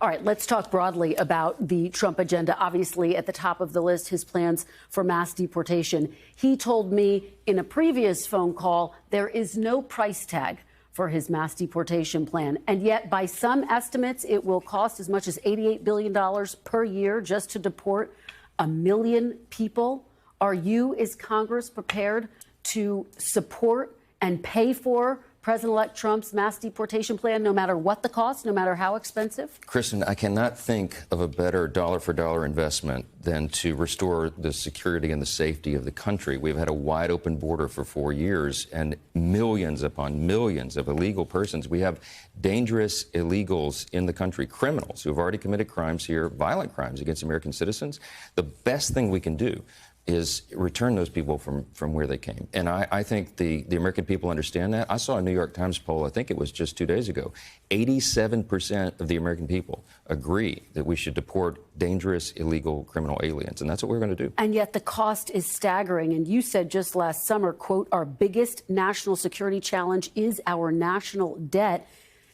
All right, let's talk broadly about the Trump agenda. Obviously, at the top of the list, his plans for mass deportation. He told me in a previous phone call there is no price tag for his mass deportation plan. And yet, by some estimates, it will cost as much as $88 billion per year just to deport 1 million people. Are you, is Congress prepared to support and pay for President-elect Trump's mass deportation plan, no matter what the cost, no matter how expensive? Kristen, I cannot think of a better dollar-for-dollar investment than to restore the security and the safety of the country. We've had a wide-open border for 4 years and millions upon millions of illegal persons. We have dangerous illegals in the country, criminals who have already committed crimes here, violent crimes against American citizens. The best thing we can do is return those people from where they came. And I think the American people understand that. I saw a New York Times poll, I think it was just 2 days ago, 87% of the American people agree that we should deport dangerous, illegal criminal aliens. And that's what we're going to do. And yet the cost is staggering. And you said just last summer, quote, our biggest national security challenge is our national debt.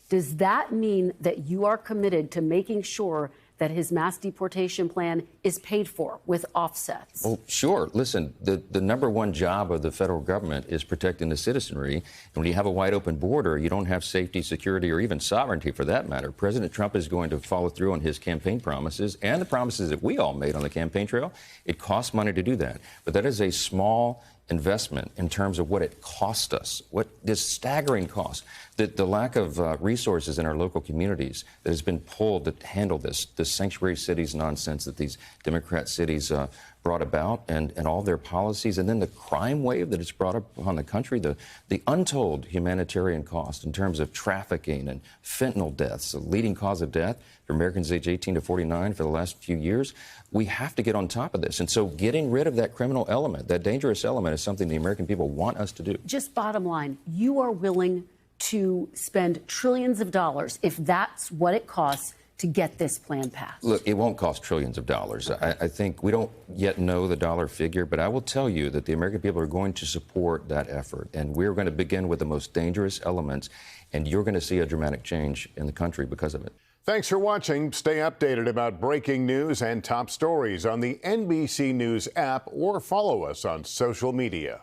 Does that mean that you are committed to making sure that his mass deportation plan is paid for with offsets? Well, sure. Listen, the number one job of the federal government is protecting the citizenry. And when you have a wide open border, you don't have safety, security, or even sovereignty for that matter. President Trump is going to follow through on his campaign promises and the promises that we all made on the campaign trail. It costs money to do that. But that is a small investment in terms of what it cost us, what this staggering cost, the lack of resources in our local communities that has been pulled to handle this sanctuary cities nonsense that these Democrat cities brought about and all their policies, and then the crime wave that it's brought up on the country, the untold humanitarian cost in terms of trafficking and fentanyl deaths, the leading cause of death for Americans age 18 to 49 for the last few years. We have to get on top of this. And so getting rid of that criminal element, that dangerous element, is something the American people want us to do. Just bottom line, you are willing to spend trillions of dollars if that's what it costs to get this plan passed? Look, it won't cost trillions of dollars. Okay. I think we don't yet know the dollar figure, but I will tell you that the American people are going to support that effort. And we're going to begin with the most dangerous elements, and you're going to see a dramatic change in the country because of it. Thanks for watching. Stay updated about breaking news and top stories on the NBC News app or follow us on social media.